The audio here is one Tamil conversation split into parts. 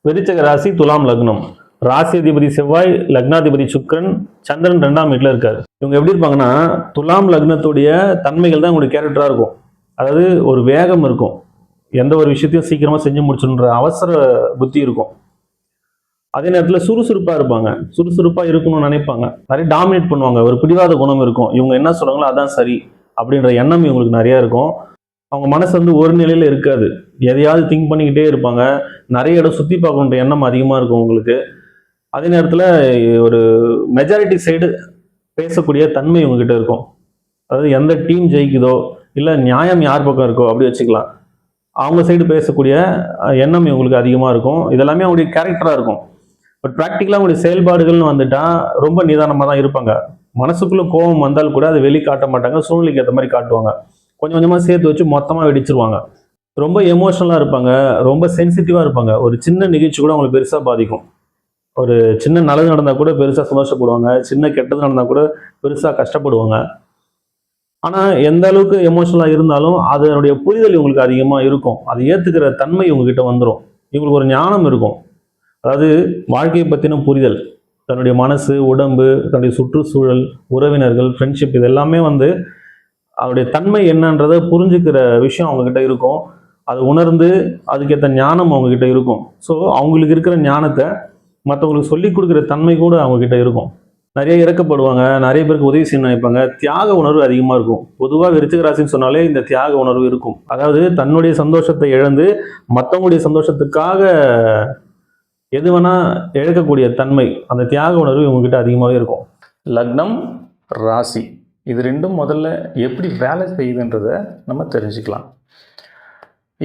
விருச்சிக ராசி, துலாம் லக்னம். ராசி அதிபதி செவ்வாய், லக்னாதிபதி சுக்கிரன், சந்திரன் 2ஆம் வீட்டில் இருக்காரு. இவங்க எப்படி இருப்பாங்கன்னா, துலாம் லக்னத்துடைய தன்மைகள் தான் உங்களுக்கு கேரக்டரா இருக்கும். அதாவது ஒரு வேகம் இருக்கும், எந்த ஒரு விஷயத்தையும் சீக்கிரமா செஞ்சு முடிச்சுன்ற அவசர புத்தி இருக்கும். அதே நேரத்தில் சுறுசுறுப்பா இருப்பாங்க, சுறுசுறுப்பா இருக்கணும்னு நினைப்பாங்க, நிறைய டாமினேட் பண்ணுவாங்க, ஒரு பிடிவாத குணம் இருக்கும். இவங்க என்ன சொல்றாங்களோ அதான் சரி அப்படின்ற எண்ணம் இவங்களுக்கு நிறைய இருக்கும். அவங்க மனசு வந்து ஒரு நிலையில இருக்காது, எதையாவது திங்க் பண்ணிக்கிட்டே இருப்பாங்க. நிறைய இடம் சுற்றி பார்க்கணுன்ற எண்ணம் அதிகமாக இருக்கும் உங்களுக்கு. அதே நேரத்தில் ஒரு மெஜாரிட்டி சைடு பேசக்கூடிய தன்மை இவங்ககிட்ட இருக்கும். அதாவது எந்த டீம் ஜெயிக்குதோ இல்லை நியாயம் யார் பக்கம் இருக்கோ அப்படி வச்சுக்கலாம், அவங்க சைடு பேசக்கூடிய எண்ணம் இவங்களுக்கு அதிகமாக இருக்கும். இதெல்லாமே அவங்களுடைய கேரக்டராக இருக்கும். பட் ப்ராக்டிக்கலாக அவங்களுடைய செயல்பாடுகள்னு வந்துட்டா ரொம்ப நிதானமாக தான் இருப்பாங்க. மனசுக்குள்ள கோபம் வந்தால் கூட அதை வெளி காட்ட மாட்டாங்க, சூழ்நிலைக்கு ஏற்ற மாதிரி காட்டுவாங்க. கொஞ்சம் கொஞ்சமாக சேர்த்து வச்சு மொத்தமாக வெடிச்சிருவாங்க. ரொம்ப எமோஷனலாக இருப்பாங்க, ரொம்ப சென்சிட்டிவாக இருப்பாங்க. ஒரு சின்ன நிகழ்ச்சி கூட அவங்களுக்கு பெருசாக பாதிக்கும். ஒரு சின்ன நல்லது நடந்தால் கூட பெருசாக சந்தோஷப்படுவாங்க, சின்ன கெட்டது நடந்தால் கூட பெருசாக கஷ்டப்படுவாங்க. ஆனால் எந்த அளவுக்கு எமோஷனலாக இருந்தாலும் அதனுடைய புரிதல் இவங்களுக்கு அதிகமாக இருக்கும். அதை ஏற்றுக்கிற தன்மை இவங்ககிட்ட வந்துடும். இவங்களுக்கு ஒரு ஞானம் இருக்கும். அதாவது வாழ்க்கையை பற்றின புரிதல், தன்னுடைய மனசு, உடம்பு, தன்னுடைய சுற்றுச்சூழல், உறவினர்கள், ஃப்ரெண்ட்ஷிப், இது எல்லாமே வந்து அவருடைய தன்மை என்னன்றதை புரிஞ்சுக்கிற விஷயம் அவங்கக்கிட்ட இருக்கும். அதை உணர்ந்து அதுக்கேற்ற ஞானம் அவங்கக்கிட்ட இருக்கும். ஸோ அவங்களுக்கு இருக்கிற ஞானத்தை மற்றவங்களுக்கு சொல்லிக் கொடுக்குற தன்மை கூட அவங்கக்கிட்ட இருக்கும். நிறைய இறக்கப்படுவாங்க, நிறைய பேருக்கு உதவி செய்ய நினைப்பாங்க. தியாக உணர்வு அதிகமாக இருக்கும். பொதுவாக விருச்சிக ராசின்னு சொன்னாலே இந்த தியாக உணர்வு இருக்கும். அதாவது தன்னுடைய சந்தோஷத்தை இழந்து மற்றவங்களுடைய சந்தோஷத்துக்காக எது வேணா இழக்கக்கூடிய தன்மை, அந்த தியாக உணர்வு இவங்ககிட்ட அதிகமாகவே இருக்கும். லக்னம், ராசி இது ரெண்டும் முதல்ல எப்படி வேலை செய்யுதுன்றதை நம்ம தெரிஞ்சுக்கலாம்.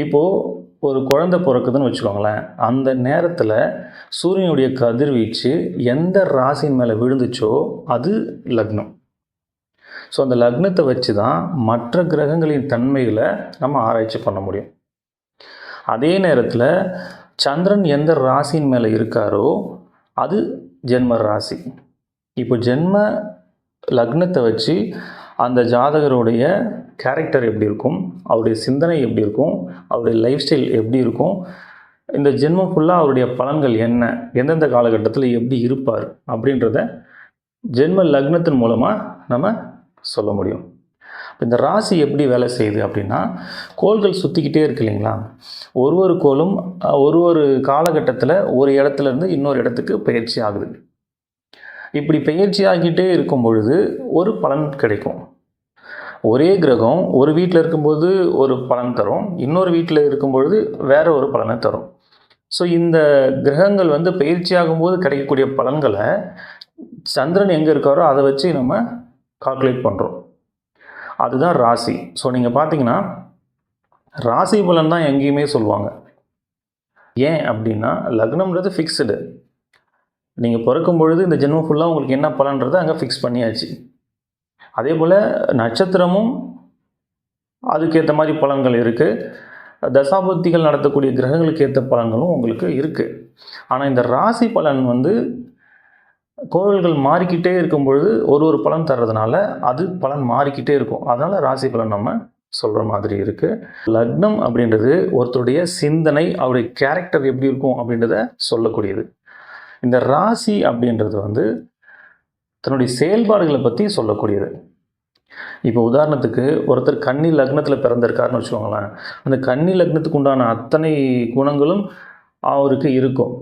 இப்போது ஒரு குழந்தை பிறக்குதுன்னு வச்சுக்கோங்களேன், அந்த நேரத்தில் சூரியனுடைய கதிர்வீச்சு எந்த ராசியின் மேலே விழுந்துச்சோ அது லக்னம். ஸோ அந்த லக்னத்தை வச்சு தான் மற்ற கிரகங்களின் தன்மைகளை நம்ம ஆராய்ச்சி பண்ண முடியும். அதே நேரத்தில் சந்திரன் எந்த ராசியின் மேலே இருக்காரோ அது ஜென்ம ராசி. இப்போ ஜென்ம லக்னத்தை வச்சு அந்த ஜாதகருடைய கேரக்டர் எப்படி இருக்கும், அவருடைய சிந்தனை எப்படி இருக்கும், அவருடைய லைஃப் ஸ்டைல் எப்படி இருக்கும், இந்த ஜென்மம் ஃபுல்லாக அவருடைய பலன்கள் என்ன, எந்தெந்த காலகட்டத்தில் எப்படி இருப்பார் அப்படின்றத ஜென்ம லக்னத்தின் மூலமாக நம்ம சொல்ல முடியும். இந்த ராசி எப்படி வேலை செய்யுது அப்படின்னா, கோள்கள் சுற்றிக்கிட்டே இருக்கு இல்லைங்களா, ஒரு கோளும் ஒரு காலகட்டத்தில் ஒரு இடத்துலேருந்து இன்னொரு இடத்துக்கு பயிற்சி ஆகுது. இப்படி பயிற்சி ஆகிட்டே இருக்கும் பொழுது ஒரு பலன் கிடைக்கும். ஒரே கிரகம் ஒரு வீட்டில் இருக்கும்போது ஒரு பலன் தரும், இன்னொரு வீட்டில் இருக்கும்பொழுது வேற ஒரு பலனை தரும். ஸோ இந்த கிரகங்கள் வந்து பயிற்சி ஆகும்போது கிடைக்கக்கூடிய பலன்களை சந்திரன் எங்கே இருக்காரோ அதை வச்சு நம்ம கால்குலேட் பண்ணுறோம். அதுதான் ராசி. ஸோ நீங்கள் பார்த்தீங்கன்னா ராசி பலன் தான் எங்கேயுமே சொல்லுவாங்க. ஏன் அப்படின்னா லக்னம்ன்றது ஃபிக்ஸ்டு. நீங்கள் பிறக்கும் பொழுது இந்த ஜென்மம் ஃபுல்லாக உங்களுக்கு என்ன பலன்றதை அங்கே ஃபிக்ஸ் பண்ணியாச்சு. அதே போல் நட்சத்திரமும் அதுக்கேற்ற மாதிரி பலன்கள் இருக்குது. தசாபுத்திகள் நடத்தக்கூடிய கிரகங்களுக்கு ஏற்ற பலன்களும் உங்களுக்கு இருக்குது. ஆனால் இந்த ராசி பலன் வந்து கோள்கள் மாறிக்கிட்டே இருக்கும் பொழுது ஒரு பலன் தர்றதுனால அது பலன் மாறிக்கிட்டே இருக்கும். அதனால் ராசி பலன் நம்ம சொல்கிற மாதிரி இருக்குது. லக்னம் அப்படின்றது ஒருத்தருடைய சிந்தனை, அவருடைய கேரக்டர் எப்படி இருக்கும் அப்படின்றத சொல்லக்கூடியது. இந்த ராசி அப்படின்றது வந்து தன்னுடைய செயல்பாடுகளை பற்றி சொல்லக்கூடியது. இப்போ உதாரணத்துக்கு ஒருத்தர் கன்னி லக்னத்தில் பிறந்திருக்காருன்னு வச்சுக்கோங்களேன், அந்த கன்னி லக்னத்துக்கு உண்டான அத்தனை குணங்களும் அவருக்கு இருக்கும்.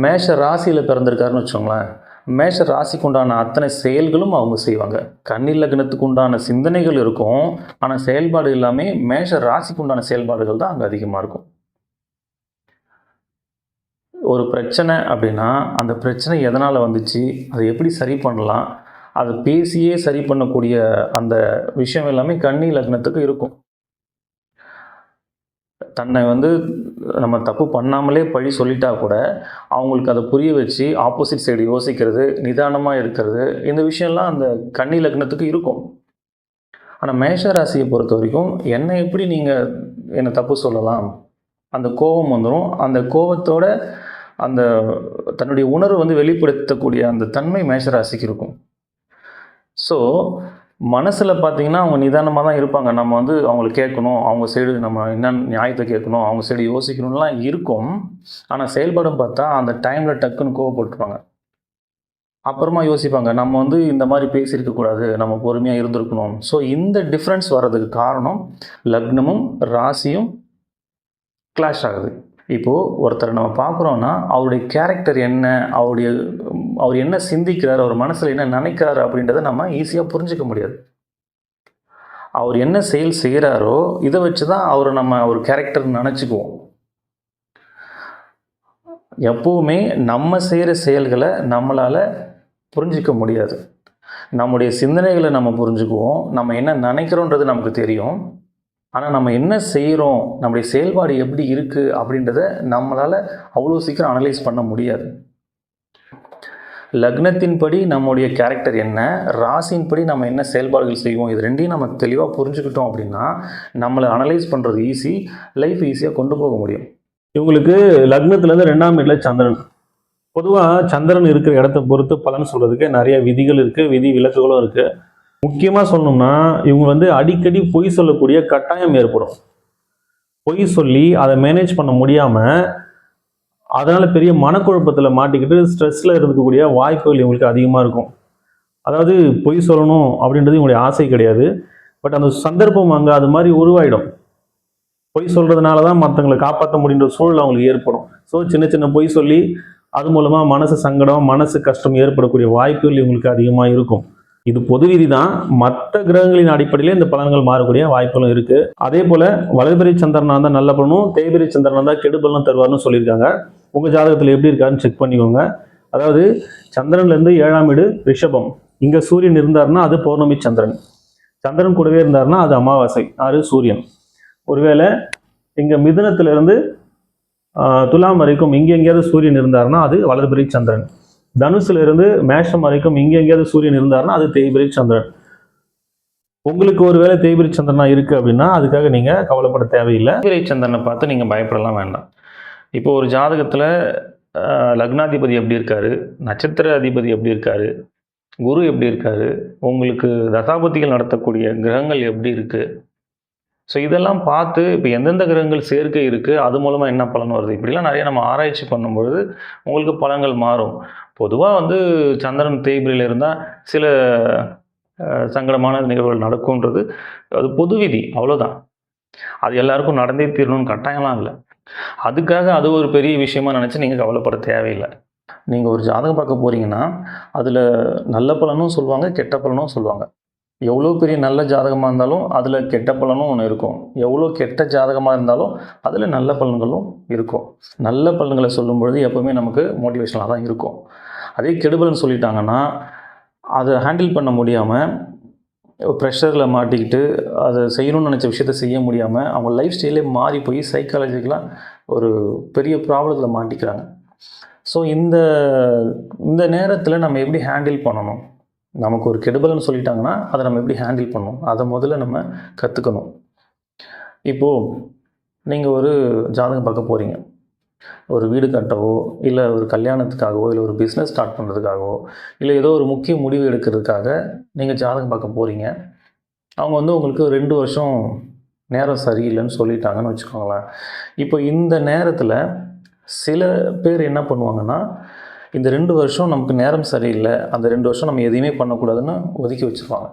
மேஷ ராசியில் பிறந்திருக்காருன்னு வச்சுக்கோங்களேன், மேஷ ராசிக்கு உண்டான அத்தனை செயல்களும் அவங்க செய்வாங்க. கன்னி லக்னத்துக்கு உண்டான சிந்தனைகள் இருக்கும், ஆனால் செயல்பாடு எல்லாமே மேஷ ராசிக்கு உண்டான செயல்பாடுகள் தான் அங்கே அதிகமாக இருக்கும். ஒரு பிரச்சனை அப்படின்னா அந்த பிரச்சனை எதனால் வந்துச்சு, அதை எப்படி சரி பண்ணலாம், அதை பேசியே சரி பண்ணக்கூடிய அந்த விஷயம் எல்லாமே கன்னி லக்னத்துக்கு இருக்கும். தன்னை வந்து நம்ம தப்பு பண்ணாமலே பழி சொல்லிட்டா கூட அவங்களுக்கு அதை புரிய வச்சு ஆப்போசிட் சைடு யோசிக்கிறது, நிதானமாக இருக்கிறது, இந்த விஷயம்லாம் அந்த கன்னி லக்னத்துக்கு இருக்கும். ஆனால் மேஷ ராசியை பொறுத்த வரைக்கும் என்னை எப்படி நீங்கள் என்னை தப்பு சொல்லலாம், அந்த கோபம் வந்துடும். அந்த கோபத்தோட அந்த தன்னுடைய உணர்வு வந்து வெளிப்படுத்தக்கூடிய அந்த தன்மை மேஷராசிக்கு இருக்கும். ஸோ மனசில் பார்த்தீங்கன்னா அவங்க நிதானமாக தான் இருப்பாங்க. நம்ம வந்து அவங்கள கேட்கணும், அவங்க சைடு நம்ம என்ன நியாயத்தை கேட்கணும், அவங்க சைடு யோசிக்கணும்லாம் இருக்கும். ஆனால் செயல்படும் பார்த்தா அந்த டைமில் டக்குன்னு கோவப்பட்டுருவாங்க. அப்புறமா யோசிப்பாங்க, நம்ம வந்து இந்த மாதிரி பேசியிருக்கக்கூடாது, நம்ம பொறுமையாக இருந்திருக்கணும். ஸோ இந்த டிஃப்ரென்ஸ் வர்றதுக்கு காரணம் லக்னமும் ராசியும் கிளாஷ் ஆகுது. இப்போது ஒருத்தரை நம்ம பார்க்குறோன்னா அவருடைய கேரக்டர் என்ன, அவர் என்ன சிந்திக்கிறார், அவர் மனசில் என்ன நினைக்கிறாரு அப்படின்றத நம்ம ஈஸியாக புரிஞ்சிக்க முடியாது. அவர் என்ன செயல் செய்கிறாரோ இதை வச்சு தான் அவரை நம்ம ஒரு கேரக்டர்னு நினச்சிக்குவோம். எப்போவுமே நம்ம செய்கிற செயல்களை நம்மளால் புரிஞ்சிக்க முடியாது. நம்முடைய சிந்தனைகளை நம்ம புரிஞ்சுக்குவோம், நம்ம என்ன நினைக்கிறோன்றது நமக்கு தெரியும். ஆனால் நம்ம என்ன செய்கிறோம், நம்முடைய செயல்பாடு எப்படி இருக்குது அப்படின்றத நம்மளால் அவ்வளோ சீக்கிரம் அனலைஸ் பண்ண முடியாது. லக்னத்தின்படி நம்முடைய கேரக்டர் என்ன, ராசியின்படி நம்ம என்ன செயல்பாடுகள் செய்வோம், இது ரெண்டையும் நம்ம தெளிவாக புரிஞ்சுக்கிட்டோம் அப்படின்னா நம்மளை அனலைஸ் பண்ணுறது ஈஸி, லைஃப் ஈஸியாக கொண்டு போக முடியும். இவங்களுக்கு லக்னத்துலேருந்து 2ஆம் வீட்டில் சந்திரன். பொதுவாக சந்திரன் இருக்கிற இடத்த பொறுத்து பலன் சொல்கிறதுக்கு நிறைய விதிகள் இருக்குது, விதி விலக்குகளும் இருக்குது. முக்கியமாக சொல்லணும்னா இவங்க வந்து அடிக்கடி பொய் சொல்லக்கூடிய கட்டாயம் ஏற்படும். பொய் சொல்லி அதை மேனேஜ் பண்ண முடியாமல் அதனால் பெரிய மனக்குழப்பத்தில் மாட்டிக்கிட்டு ஸ்ட்ரெஸ்ஸில் இருக்கக்கூடிய வாய்ப்புகள் இவங்களுக்கு அதிகமாக இருக்கும். அதாவது பொய் சொல்லணும் அப்படின்றது இவங்களுடைய ஆசை கிடையாது. பட் அந்த சந்தர்ப்பம் அங்கே அது மாதிரி உருவாயிடும். பொய் சொல்கிறதுனால தான் மற்றவங்களை காப்பாற்ற முடியுன்ற சூழல் அவங்களுக்கு ஏற்படும். ஸோ சின்ன சின்ன பொய் சொல்லி அது மூலமாக மனசு சங்கடம், மனசு கஷ்டம் ஏற்படக்கூடிய வாய்ப்புகள் இவங்களுக்கு அதிகமாக இருக்கும். இது பொது விதி தான். மற்ற கிரகங்களின் அடிப்படையிலே இந்த பலன்கள் மாறக்கூடிய வாய்ப்புகளும் இருக்குது. அதே போல் வளர்பிறை சந்திரனாக இருந்தால் நல்ல பலனும், தேய்பிறை சந்திரனாக இருந்தால் கெடு பலனும் தருவார்னு சொல்லியிருக்காங்க. உங்கள் ஜாதகத்தில் எப்படி இருக்காருன்னு செக் பண்ணிக்கோங்க. அதாவது சந்திரன்லேருந்து 7ஆம் வீடு ரிஷபம், இங்கே சூரியன் இருந்தார்னா அது பௌர்ணமி சந்திரன். சந்திரன் கூடவே இருந்தார்னா அது அமாவாசை, அது சூரியன். ஒருவேளை இங்கே மிதுனத்திலிருந்து துலாம் வரைக்கும் இங்கே எங்கேயாவது சூரியன் இருந்தார்னா அது வளர்பிறை சந்திரன். தனுசுல இருந்து மேஷம் வரைக்கும் இங்கே எங்கேயாவது சூரியன் இருந்தார்னா அது தேய்பிறை சந்திரன். உங்களுக்கு ஒருவேளை தேய்பிறை சந்திரனா இருக்குது அப்படின்னா அதுக்காக நீங்கள் கவலைப்பட தேவையில்லை. தேய்பிறை சந்திரனை பார்த்து நீங்கள் பயப்படலாம் வேண்டாம். இப்போ ஒரு ஜாதகத்தில் லக்னாதிபதி எப்படி இருக்காரு, நட்சத்திர அதிபதி எப்படி இருக்காரு, குரு எப்படி இருக்காரு, உங்களுக்கு தசாபதிகள் நடத்தக்கூடிய கிரகங்கள் எப்படி இருக்குது, ஸோ இதெல்லாம் பார்த்து இப்போ எந்தெந்த கிரகங்கள் சேர்க்கை இருக்குது, அது மூலமாக என்ன பலன் வருது, இப்படிலாம் நிறைய நம்ம ஆராய்ச்சி பண்ணும்பொழுது உங்களுக்கு பலன்கள் மாறும். பொதுவாக வந்து சந்திரன் தேய்பிரையில் இருந்தால் சில சங்கடமான நிகழ்வுகள் நடக்கும்ன்றது அது பொது விதி, அவ்வளோதான். அது எல்லாருக்கும் நடந்தே தீரணும்னு கட்டாயம்லாம் இல்லை. அதுக்காக அது ஒரு பெரிய விஷயமா நினச்சி நீங்கள் கவலைப்பட தேவையில்லை. நீங்கள் ஒரு ஜாதகம் பார்க்க போகிறீங்கன்னா அதில் நல்ல பலனும் சொல்லுவாங்க, கெட்ட பலனும் சொல்லுவாங்க. எவ்வளோ பெரிய நல்ல ஜாதகமாக இருந்தாலும் அதில் கெட்ட பலனும் ஒன்று இருக்கும். எவ்வளோ கெட்ட ஜாதகமாக இருந்தாலும் அதில் நல்ல பலன்களும் இருக்கும். நல்ல பலன்களை சொல்லும்பொழுது எப்போவுமே நமக்கு மோட்டிவேஷனாக தான் இருக்கும். அதே கெடுபலன் சொல்லிட்டாங்கன்னா அதை ஹேண்டில் பண்ண முடியாமல் ப்ரெஷரில் மாட்டிக்கிட்டு அதை செய்யணும்னு நினச்ச விஷயத்த செய்ய முடியாமல் அவங்க லைஃப் ஸ்டைலே மாறி போய் சைக்காலஜிக்கலாக ஒரு பெரிய ப்ராப்ளத்தில் மாட்டிக்கிறாங்க. ஸோ இந்த நேரத்தில் நம்ம எப்படி ஹேண்டில் பண்ணணும், நமக்கு ஒரு கெடுபலன்னு சொல்லிட்டாங்கன்னா அதை நம்ம எப்படி ஹேண்டில் பண்ணணும், அதை முதல்ல நம்ம கற்றுக்கணும். இப்போது நீங்கள் ஒரு ஜாதகம் பார்க்க போகிறீங்க, ஒரு வீடு கட்டவோ இல்லை ஒரு கல்யாணத்துக்காகவோ இல்லை ஒரு பிஸ்னஸ் ஸ்டார்ட் பண்ணுறதுக்காகவோ இல்லை ஏதோ ஒரு முக்கிய முடிவு எடுக்கிறதுக்காக நீங்கள் ஜாதகம் பார்க்க போகிறீங்க. அவங்க வந்து உங்களுக்கு 2 வருஷம் நேரம் சரியில்லைன்னு சொல்லிட்டாங்கன்னு வச்சுக்கோங்களேன். இப்போ இந்த நேரத்தில் சில பேர் என்ன பண்ணுவாங்கன்னா, இந்த 2 வருஷம் நமக்கு நேரம் சரியில்லை, அந்த 2 வருஷம் நம்ம எதையுமே பண்ணக்கூடாதுன்னு ஒதுக்கி வச்சுருவாங்க.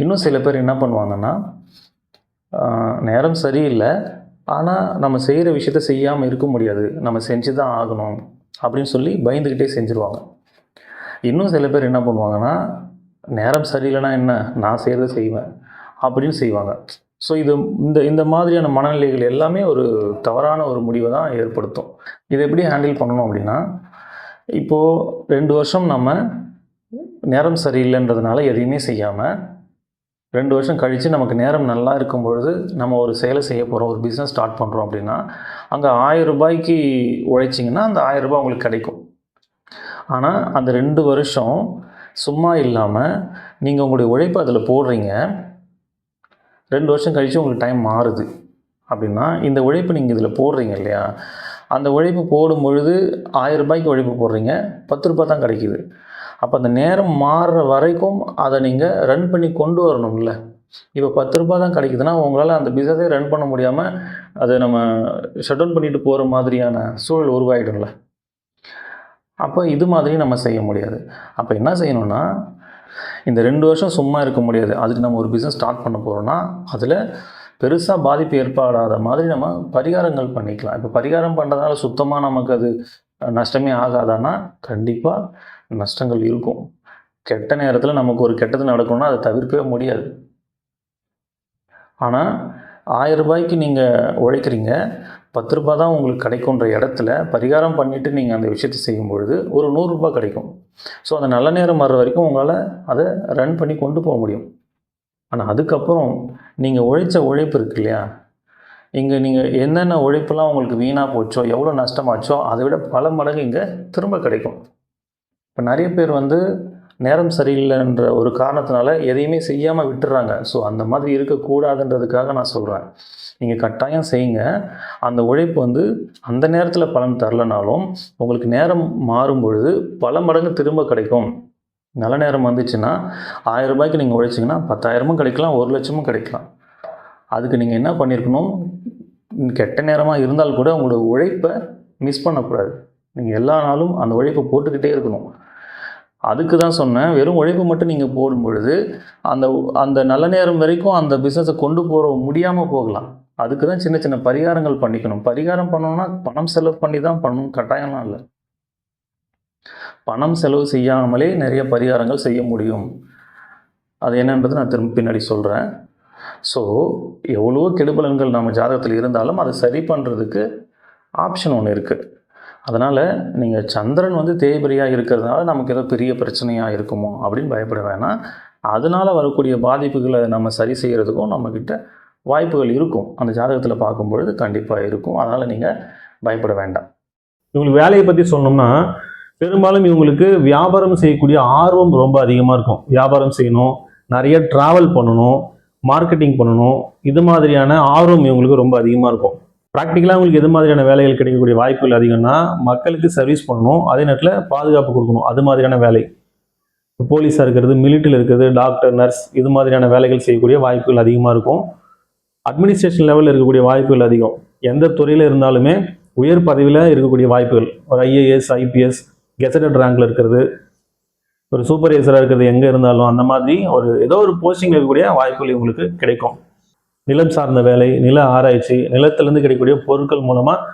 இன்னும் சில பேர் என்ன பண்ணுவாங்கன்னா, நேரம் சரியில்லை ஆனால் நம்ம செய்கிற விஷயத்த செய்யாமல் இருக்க முடியாது, நம்ம செஞ்சு தான் ஆகணும் அப்படின்னு சொல்லி பயந்துக்கிட்டே செஞ்சுருவாங்க. இன்னும் சில பேர் என்ன பண்ணுவாங்கன்னா, நேரம் சரியில்லைன்னா என்ன, நான் செய்கிறத செய்வேன் அப்படின்னு செய்வாங்க. ஸோ இந்த மாதிரியான மனநிலைகள் எல்லாமே ஒரு தவறான ஒரு முடிவை தான் ஏற்படுத்தும். இதை எப்படி ஹேண்டில் பண்ணணும் அப்படின்னா, இப்போது 2 வருஷம் நம்ம நேரம் சரியில்லைன்றதுனால எதையுமே செய்யாமல் 2 வருஷம் கழித்து நமக்கு நேரம் நல்லா இருக்கும் பொழுது நம்ம ஒரு செயலை செய்ய போகிறோம், ஒரு பிஸ்னஸ் ஸ்டார்ட் பண்ணுறோம் அப்படின்னா அங்கே 1000 ரூபாய்க்கு உழைச்சிங்கன்னா அந்த 1000 ரூபாய் உங்களுக்கு கிடைக்கும். ஆனால் அந்த 2 வருஷம் சும்மா இல்லாமல் நீங்கள் உங்களுடைய உழைப்பை அதில் போடுறீங்க. 2 வருஷம் கழித்து உங்களுக்கு டைம் மாறுது அப்படின்னா இந்த உழைப்பு நீங்கள் இதில் போடுறீங்க இல்லையா, அந்த உழைப்பு போடும் பொழுது 1000 ரூபாய்க்கு உழைப்பு போடுறீங்க, 10 ரூபாய் தான் கிடைக்கிது. அப்போ அந்த நேரம் மாறுற வரைக்கும் அதை நீங்கள் ரன் பண்ணி கொண்டு வரணும்ல. இப்போ 10 ரூபாய் தான் கிடைக்குதுன்னா உங்களால் அந்த பிஸ்னஸே ரன் பண்ண முடியாமல் அதை நம்ம ஷட் டவுன் பண்ணிட்டு போகிற மாதிரியான சூழல் உருவாகிடும்ல. அப்போ இது மாதிரி நம்ம செய்ய முடியாது. அப்போ என்ன செய்யணும்னா, இந்த 2 வருஷம் சும்மா இருக்க முடியாது. அதுக்கு நம்ம ஒரு பிஸ்னஸ் ஸ்டார்ட் பண்ண போகிறோம்னா அதில் பெருசாக பாதிப்பு ஏற்படாத மாதிரி நம்ம பரிகாரங்கள் பண்ணிக்கலாம். இப்போ பரிகாரம் பண்ணுறதுனால சுத்தமாக நமக்கு அது நஷ்டமே ஆகாதான்னா கண்டிப்பாக நஷ்டங்கள் இருக்கும். கெட்ட நேரத்தில் நமக்கு ஒரு கெட்டது நடக்கணும்னா அதை தவிர்க்கவே முடியாது. ஆனால் 1000 ரூபாய்க்கு நீங்கள் உழைக்கிறீங்க, 10 ரூபாய் தான் உங்களுக்கு கிடைக்குன்ற இடத்துல பரிகாரம் பண்ணிவிட்டு நீங்கள் அந்த விஷயத்தை செய்யும் பொழுது ஒரு 100 ரூபாய் கிடைக்கும். ஸோ அந்த நல்ல நேரம் வர்ற வரைக்கும் உங்களால் அதை ரன் பண்ணி கொண்டு போக முடியும். ஆனால் அதுக்கப்புறம் நீங்கள் உழைச்ச உழைப்பு இருக்கு இல்லையா, இங்கே நீங்கள் என்னென்ன உழைப்பெல்லாம் உங்களுக்கு வீணாக போச்சோ, எவ்வளோ நஷ்டமாச்சோ அதை விட பல மடங்கு இங்கே திரும்ப கிடைக்கும். இப்போ நிறைய பேர் நேரம் சரியில்லைன்ற ஒரு காரணத்தினால எதையுமே செய்யாமல் விட்டுறாங்க. ஸோ அந்த மாதிரி இருக்கக்கூடாதுன்றதுக்காக நான் சொல்கிறேன், நீங்கள் கட்டாயம் செய்யுங்க. அந்த உழைப்பு அந்த நேரத்தில் பலன் தரலனாலும் உங்களுக்கு நேரம் மாறும் பொழுது பல மடங்கு திரும்ப கிடைக்கும். நல்ல நேரம் வந்துச்சுன்னா 1000 ரூபாய்க்கு நீங்கள் உழைச்சிங்கன்னா 10,000 கிடைக்கலாம், 1 லட்சமும் கிடைக்கலாம். அதுக்கு நீங்கள் என்ன பண்ணியிருக்கணும், கெட்ட நேரமாக இருந்தால் கூட உங்களோட உழைப்பை மிஸ் பண்ணக்கூடாது. நீங்கள் எல்லா நாளும் அந்த உழைப்பை போட்டுக்கிட்டே இருக்கணும். அதுக்கு தான் சொன்னேன், வெறும் உழைப்பு மட்டும் நீங்கள் போடும் பொழுது அந்த நல்ல நேரம் வரைக்கும் அந்த பிஸ்னஸை கொண்டு போக முடியாமல் போகலாம். அதுக்கு தான் சின்ன சின்ன பரிகாரங்கள் பண்ணிக்கணும். பரிகாரம் பண்ணணும்னா பணம் செலவு பண்ணி தான் பண்ணணும், கட்டாயம்லாம் இல்லை. பணம் செலவு செய்யாமலே நிறைய பரிகாரங்கள் செய்ய முடியும். அது என்னன்றது நான் திரும்ப பின்னாடி சொல்கிறேன். ஸோ எவ்வளோ கெடுபலன்கள் நம்ம ஜாதகத்தில் இருந்தாலும் அதை சரி பண்ணுறதுக்கு ஆப்ஷன் ஒன்று இருக்குது. அதனால் நீங்கள் சந்திரன் தேய்பிரியாக இருக்கிறதுனால நமக்கு ஏதோ பெரிய பிரச்சனையாக இருக்குமோ அப்படின்னு பயப்பட வேணாம். அதனால் வரக்கூடிய பாதிப்புகளை நம்ம சரி செய்கிறதுக்கும் நம்மக்கிட்ட வாய்ப்புகள் இருக்கும். அந்த ஜாதகத்தில் பார்க்கும்பொழுது கண்டிப்பாக இருக்கும். அதனால் நீங்கள் பயப்பட வேண்டாம். இவங்களுக்கு வேலையை பற்றி சொன்னோம்னா, பெரும்பாலும் இவங்களுக்கு வியாபாரம் செய்யக்கூடிய ஆர்வம் ரொம்ப அதிகமாக இருக்கும். வியாபாரம் செய்யணும், நிறைய ட்ராவல் பண்ணணும், மார்க்கெட்டிங் பண்ணணும், இது மாதிரியான ஆர்வம் இவங்களுக்கு ரொம்ப அதிகமாக இருக்கும். ப்ராக்டிக்கலாக உங்களுக்கு எது மாதிரியான வேலைகள் கிடைக்கக்கூடிய வாய்ப்புகள் அதிகம்னா, மக்களுக்கு சர்வீஸ் பண்ணணும், அதே நேரத்தில் பாதுகாப்பு கொடுக்கணும், அது மாதிரியான வேலை. போலீஸாக இருக்கிறது, மிலிட்டரியில் இருக்கிறது, டாக்டர், நர்ஸ், இது மாதிரியான வேலைகள் செய்யக்கூடிய வாய்ப்புகள் அதிகமாக இருக்கும். அட்மினிஸ்ட்ரேஷன் லெவலில் இருக்கக்கூடிய வாய்ப்புகள் அதிகம். எந்த துறையில் இருந்தாலுமே உயர் பதவியில் இருக்கக்கூடிய வாய்ப்புகள், ஒரு IAS, IPS, கெசட்டட் ரேங்கில் இருக்கிறது, ஒரு சூப்பர்வைசராக இருக்கிறது, எங்கே இருந்தாலும் அந்த மாதிரி ஏதோ ஒரு போஸ்டிங் இருக்கக்கூடிய வாய்ப்புகள் இவங்களுக்கு கிடைக்கும். நிலம் சார்ந்த வேலை, நில ஆராய்ச்சி, நிலத்திலிருந்து கிடைக்கக்கூடிய பொருட்கள் மூலமாக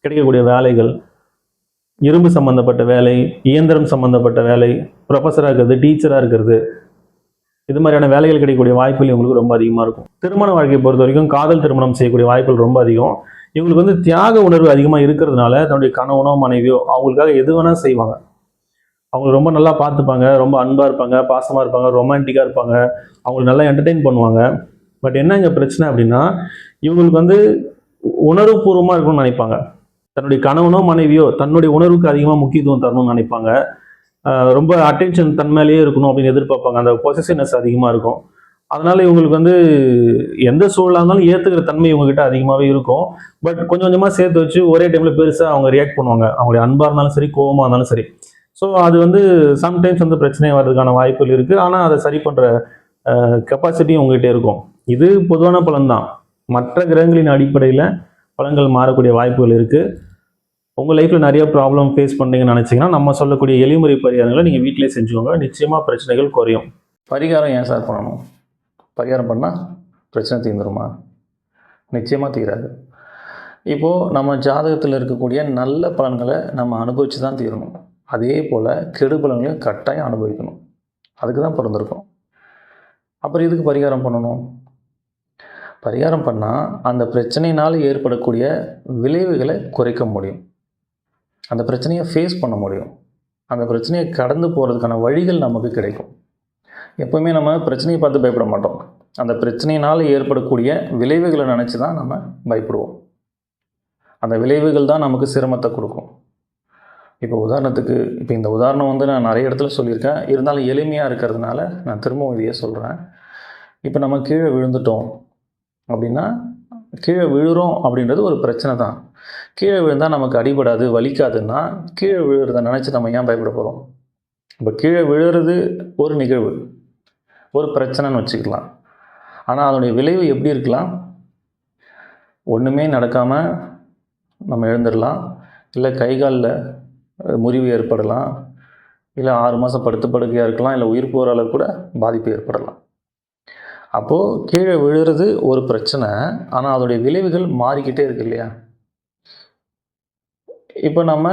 கிடைக்கக்கூடிய வேலைகள், இரும்பு சம்மந்தப்பட்ட வேலை, இயந்திரம் சம்மந்தப்பட்ட வேலை, ப்ரொஃபஸராக இருக்கிறது, டீச்சராக இருக்கிறது, இது மாதிரியான வேலைகள் கிடைக்கக்கூடிய வாய்ப்புகள் இவங்களுக்கு ரொம்ப அதிகமாக இருக்கும். திருமண வாழ்க்கையை பொறுத்த வரைக்கும் காதல் திருமணம் செய்யக்கூடிய வாய்ப்புகள் ரொம்ப அதிகம். இவங்களுக்கு தியாக உணர்வு அதிகமாக இருக்கிறதுனால தன்னுடைய கணவனோ மனைவியோ அவங்களுக்காக எது வேணால் செய்வாங்க. அவங்க ரொம்ப நல்லா பார்த்துப்பாங்க, ரொம்ப அன்பாக இருப்பாங்க, பாசமாக இருப்பாங்க, ரொமான்டிக்காக இருப்பாங்க, அவங்களுக்கு நல்லா என்டர்டெயின் பண்ணுவாங்க. பட் என்ன இங்கே பிரச்சனை அப்படின்னா, இவங்களுக்கு உணர்வுபூர்வமாக இருக்கணும்னு நினைப்பாங்க. தன்னுடைய கணவனோ மனைவியோ தன்னுடைய உணர்வுக்கு அதிகமாக முக்கியத்துவம் தரணும்னு நினைப்பாங்க. ரொம்ப அட்டென்ஷன் தன்மையிலேயே இருக்கணும் அப்படின்னு எதிர்பார்ப்பாங்க. அந்த பொசசிவ்னஸ் அதிகமாக இருக்கும். அதனால இவங்களுக்கு எந்த சூழலாக இருந்தாலும் ஏற்றுக்கிற தன்மை இவங்ககிட்ட அதிகமாகவே இருக்கும். பட் கொஞ்சம் கொஞ்சமாக சேர்த்து வச்சு ஒரே டைமில் பெருசாக அவங்க ரியாக்ட் பண்ணுவாங்க. அவங்களுடைய அன்பாக இருந்தாலும் சரி, கோபமாக இருந்தாலும் சரி. ஸோ அது சம்டைம்ஸ் பிரச்சனை வர்றதுக்கான வாய்ப்புகள் இருக்குது. ஆனால் அதை சரி பண்ணுற கெப்பாசிட்டியும் உங்ககிட்ட இருக்கும். இது பொதுவான பலன் தான். மற்ற கிரகங்களின் அடிப்படையில் பலன்கள் மாறக்கூடிய வாய்ப்புகள் இருக்குது. உங்கள் லைஃப்பில் நிறைய ப்ராப்ளம் ஃபேஸ் பண்ணுறீங்கன்னு நினச்சிங்கன்னா நம்ம சொல்லக்கூடிய எளிமுறை பரிகாரங்களை நீங்கள் வீட்டிலே செஞ்சுக்கோங்க. நிச்சயமாக பிரச்சனைகள் குறையும். பரிகாரம் ஏன் சார் பண்ணணும்? பரிகாரம் பண்ணால் பிரச்சனை தீர்ந்துருமா? நிச்சயமாக தீராது. இப்போது நம்ம ஜாதகத்தில் இருக்கக்கூடிய நல்ல பலன்களை நம்ம அனுபவித்து தான் தீரணும். அதே போல் கெடு பலன்களையும் கட்டாயம் அனுபவிக்கணும். அதுக்கு தான் பிறந்திருக்கோம். அப்புறம் எதுக்கு பரிகாரம் பண்ணணும்? பரிகாரம் பண்ணால் அந்த பிரச்சனையினால் ஏற்படக்கூடிய விளைவுகளை குறைக்க முடியும். அந்த பிரச்சனையை ஃபேஸ் பண்ண முடியும். அந்த பிரச்சனையை கடந்து போகிறதுக்கான வழிகள் நமக்கு கிடைக்கும். எப்போவுமே நம்ம பிரச்சனையை பார்த்து பயப்பட மாட்டோம். அந்த பிரச்சனையினால் ஏற்படக்கூடிய விளைவுகளை நினச்சி தான் நம்ம பயப்படுவோம். அந்த விளைவுகள் தான் நமக்கு சிரமத்தை கொடுக்கும். இப்போ உதாரணத்துக்கு இந்த உதாரணம் நான் நிறைய இடத்துல சொல்லியிருக்கேன். இருந்தாலும் எளிமையாக இருக்கிறதுனால நான் திரும்பவும் இதையே சொல்கிறேன். இப்போ நம்ம கீழே விழுந்துட்டோம் அப்படின்னா, கீழே விழுறோம் அப்படின்றது ஒரு பிரச்சனை தான். கீழே விழுந்தால் நமக்கு அடிபடாது, வலிக்காதுன்னா கீழே விழுறதை நினச்சி நம்ம ஏன் பயப்பட போகிறோம்? இப்போ கீழே விழுறது ஒரு நிகழ்வு, ஒரு பிரச்சனைன்னு வச்சுக்கலாம். ஆனால் அதனுடைய விளைவு எப்படி இருக்கலாம்? ஒன்றுமே நடக்காமல் நம்ம எழுந்துடலாம், இல்லை கை காலில் முறிவு ஏற்படலாம், இல்லை 6 மாதம் படுத்து படுக்கையாக இருக்கலாம், இல்லை உயிர் போகிற அளவு கூட பாதிப்பு ஏற்படலாம். அப்போது கீழே விழுறது ஒரு பிரச்சனை, ஆனால் அதோடைய விளைவுகள் மாறிக்கிட்டே இருக்கு இல்லையா? இப்போ நம்ம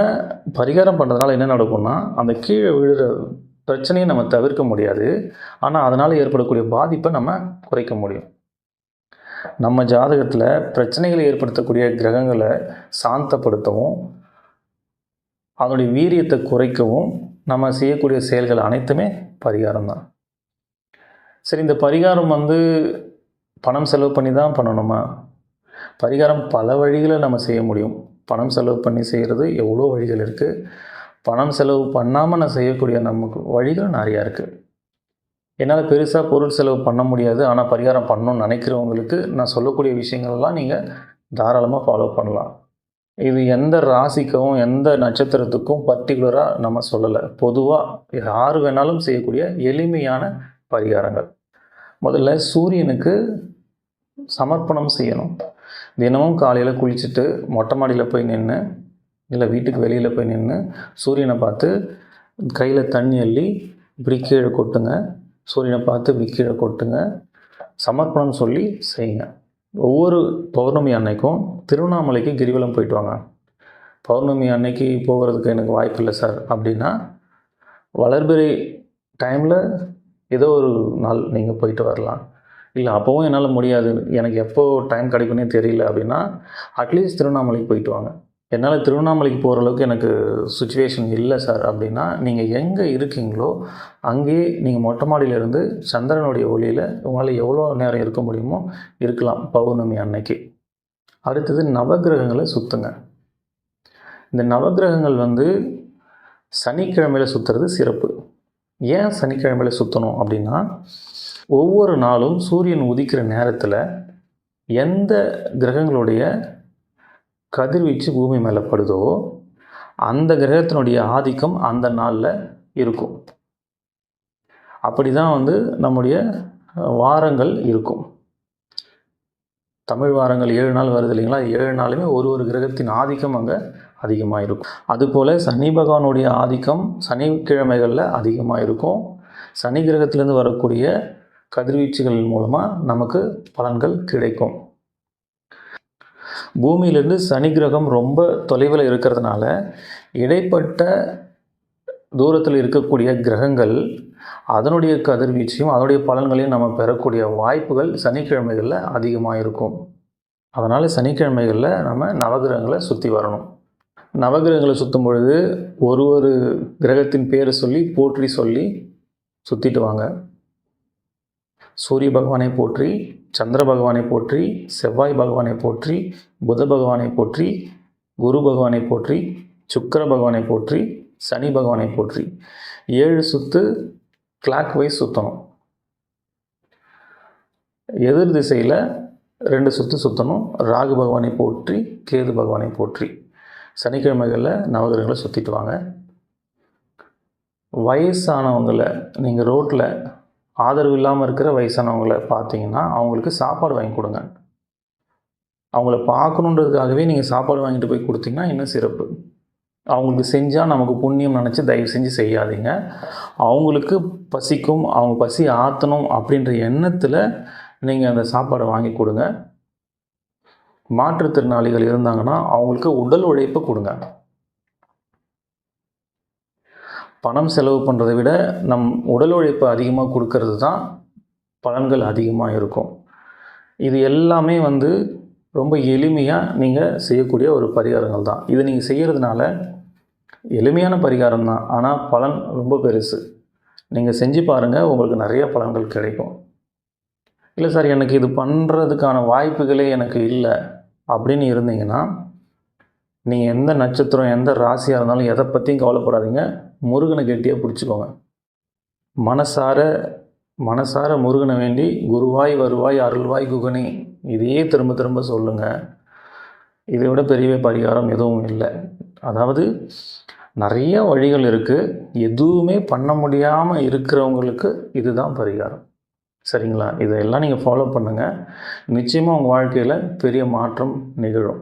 பரிகாரம் பண்ணுறதுனால என்ன நடக்கும்னா, அந்த கீழே விழுற பிரச்சனையை நம்ம தவிர்க்க முடியாது, ஆனால் அதனால் ஏற்படக்கூடிய பாதிப்பை நம்ம குறைக்க முடியும். நம்ம ஜாதகத்தில் பிரச்சனைகளை ஏற்படுத்தக்கூடிய கிரகங்களை சாந்தப்படுத்தவும், அதனுடைய வீரியத்தை குறைக்கவும் நம்ம செய்யக்கூடிய செயல்கள் அனைத்துமே பரிகாரம் தான். சரி, இந்த பரிகாரம் பணம் செலவு பண்ணி தான் பண்ணணுமா? பரிகாரம் பல வழிகளை நம்ம செய்ய முடியும். பணம் செலவு பண்ணி செய்கிறது எவ்வளோ வழிகள் இருக்குது. பணம் செலவு பண்ணாமல் நான் செய்யக்கூடிய நமக்கு வழிகள் நிறையா இருக்குது. என்னால் பெருசாக பொருள் செலவு பண்ண முடியாது, ஆனால் பரிகாரம் பண்ணணும்னு நினைக்கிறவங்களுக்கு நான் சொல்லக்கூடிய விஷயங்கள்லாம் நீங்கள் தாராளமாக ஃபாலோ பண்ணலாம். இது எந்த ராசிக்கும் எந்த நட்சத்திரத்துக்கும் பர்டிகுலராக நம்ம சொல்லலை. பொதுவாக யார் வேணாலும் செய்யக்கூடிய எளிமையான பரிகாரங்கள். முதல்ல சூரியனுக்கு சமர்ப்பணம் செய்யணும். தினமும் காலையில் குளிச்சுட்டு மொட்டை மாடியில் போய் நின்று, இல்லை வீட்டுக்கு வெளியில் போய் நின்று சூரியனை பார்த்து கையில் தண்ணி அள்ளி இப்படி கீழே கொட்டுங்க. சூரியனை பார்த்து இப்படி கீழே கொட்டுங்க. சமர்ப்பணம் சொல்லி செய்யுங்க. ஒவ்வொரு பௌர்ணமி அன்னைக்கும் திருவண்ணாமலைக்கு கிரிவலம் போயிட்டு வாங்க. பௌர்ணமி அன்னைக்கு போகிறதுக்கு எனக்கு வாய்ப்பு இல்லை சார் அப்படின்னா, வளர்பிறை டைமில் ஏதோ ஒரு நாள் நீங்கள் போயிட்டு வரலாம். இல்லை அப்போவும் என்னால் முடியாது, எனக்கு எப்போ டைம் கிடைக்குன்னே தெரியல அப்படின்னா, அட்லீஸ்ட் திருவண்ணாமலைக்கு போயிட்டு வாங்க. என்னால் திருவண்ணாமலைக்கு போகிற அளவுக்கு எனக்கு சுச்சுவேஷன் இல்லை சார் அப்படின்னா, நீங்கள் எங்கே இருக்கீங்களோ அங்கேயே நீங்கள் மொட்டை மாடியிலேருந்து சந்திரனுடைய ஒளியில் உங்களால் எவ்வளோ நேரம் இருக்க முடியுமோ இருக்கலாம் பௌர்ணமி அன்னைக்கு. அடுத்தது நவகிரகங்களை சுற்றுங்க. இந்த நவகிரகங்கள் சனிக்கிழமையில் சுற்றுறது சிறப்பு. ஏன் சனிக்கிழமையில் சுற்றணும் அப்படின்னா, ஒவ்வொரு நாளும் சூரியன் உதிக்கிற நேரத்தில் எந்த கிரகங்களுடைய கதிர்வீச்சு பூமி மேலே படுதோ அந்த கிரகத்தினுடைய ஆதிக்கம் அந்த நாளில் இருக்கும். அப்படி தான் நம்முடைய வாரங்கள் இருக்கும். தமிழ் வாரங்கள் 7 நாள் வருது இல்லைங்களா? 7 நாளுமே ஒரு கிரகத்தின் ஆதிக்கம் அங்கே அதிகமாக இருக்கும். அதுபோல் சனி பகவானுடைய ஆதிக்கம் சனிக்கிழமைகளில் அதிகமாக இருக்கும். சனி கிரகத்திலேருந்து வரக்கூடிய கதிர்வீச்சுகள் மூலமாக நமக்கு பலன்கள் கிடைக்கும். பூமியிலிருந்து சனி கிரகம் ரொம்ப தொலைவில் இருக்கிறதுனால இடைப்பட்ட தூரத்தில் இருக்கக்கூடிய கிரகங்கள் அதனுடைய கதிர்வீச்சையும் அதனுடைய பலன்களையும் நம்ம பெறக்கூடிய வாய்ப்புகள் சனிக்கிழமைகளில் அதிகமாக இருக்கும். அதனால் சனிக்கிழமைகளில் நம்ம நவகிரகங்களை சுற்றி வரணும். நவகிரகங்களை சுற்றும் பொழுது ஒரு கிரகத்தின் பேரை சொல்லி போற்றி சொல்லி சுற்றிட்டு வாங்க. சூரிய பகவானை போற்றி, சந்திர பகவானை போற்றி, செவ்வாய் பகவானை போற்றி, புத பகவானை போற்றி, குரு பகவானை போற்றி, சுக்கிர பகவானை போற்றி, சனி பகவானை போற்றி 7 சுற்று கிளாக் வைஸ் சுற்றணும். எதிர் திசையில் 2 சுற்று சுற்றணும். ராகு பகவானை போற்றி, கேது பகவானை போற்றி சனிக்கிழமைகளில் நவகிரகங்களை சுற்றிட்டு வாங்க. வயசானவங்களை நீங்கள் ரோட்டில் ஆதரவு இல்லாமல் இருக்கிற வயசானவங்களை பார்த்தீங்கன்னா அவங்களுக்கு சாப்பாடு வாங்கி கொடுங்க. அவங்கள பார்க்கணுன்றதுக்காகவே நீங்கள் சாப்பாடு வாங்கிட்டு போய் கொடுத்தீங்கன்னா இன்னும் சிறப்பு. அவங்களுக்கு செஞ்சால் நமக்கு புண்ணியம் நினச்சி தயவு செஞ்சு செய்யாதீங்க. அவங்களுக்கு பசிக்கும், அவங்க பசி ஆற்றணும் அப்படின்ற எண்ணத்தில் நீங்கள் அந்த சாப்பாடை வாங்கி கொடுங்க. மாற்றுத்திறனாளிகள் இருந்தாங்கன்னா அவங்களுக்கு உடல் உழைப்பு கொடுங்க. பணம் செலவு பண்ணுறதை விட நம் உடல் உழைப்பு அதிகமாக கொடுக்கறது தான் பலன்கள் அதிகமாக இருக்கும். இது எல்லாமே ரொம்ப எளிமையாக நீங்கள் செய்யக்கூடிய ஒரு பரிகாரங்கள் தான். இதை நீங்கள் செய்கிறதுனால எளிமையான பரிகாரம் தான், ஆனால் பலன் ரொம்ப பெருசு. நீங்கள் செஞ்சு பாருங்கள், உங்களுக்கு நிறைய பலன்கள் கிடைக்கும். இல்லை சார் எனக்கு இது பண்ணுறதுக்கான வாய்ப்புகளே எனக்கு இல்லை அப்படின்னு இருந்தீங்கன்னா, நீங்கள் எந்த நட்சத்திரம் எந்த ராசியாக இருந்தாலும் எதை பற்றியும் கவலைப்படாதீங்க. முருகனை கெட்டியாக பிடிச்சிக்கோங்க. மனசார முருகனை வேண்டி குருவாய் வருவாய் அருள்வாய் குகனே இதையே திரும்ப திரும்ப சொல்லுங்கள். இதை விட பெரிய பரிகாரம் எதுவும் இல்லை. அதாவது நிறைய வழிகள் இருக்குது. எதுவுமே பண்ண முடியாமல் இருக்கிறவங்களுக்கு இதுதான் பரிகாரம். சரிங்களா? இதெல்லாம் நீங்கள் ஃபாலோ பண்ணுங்கள். நிச்சயமாக உங்கள் வாழ்க்கையில் பெரிய மாற்றம் நிகழும்.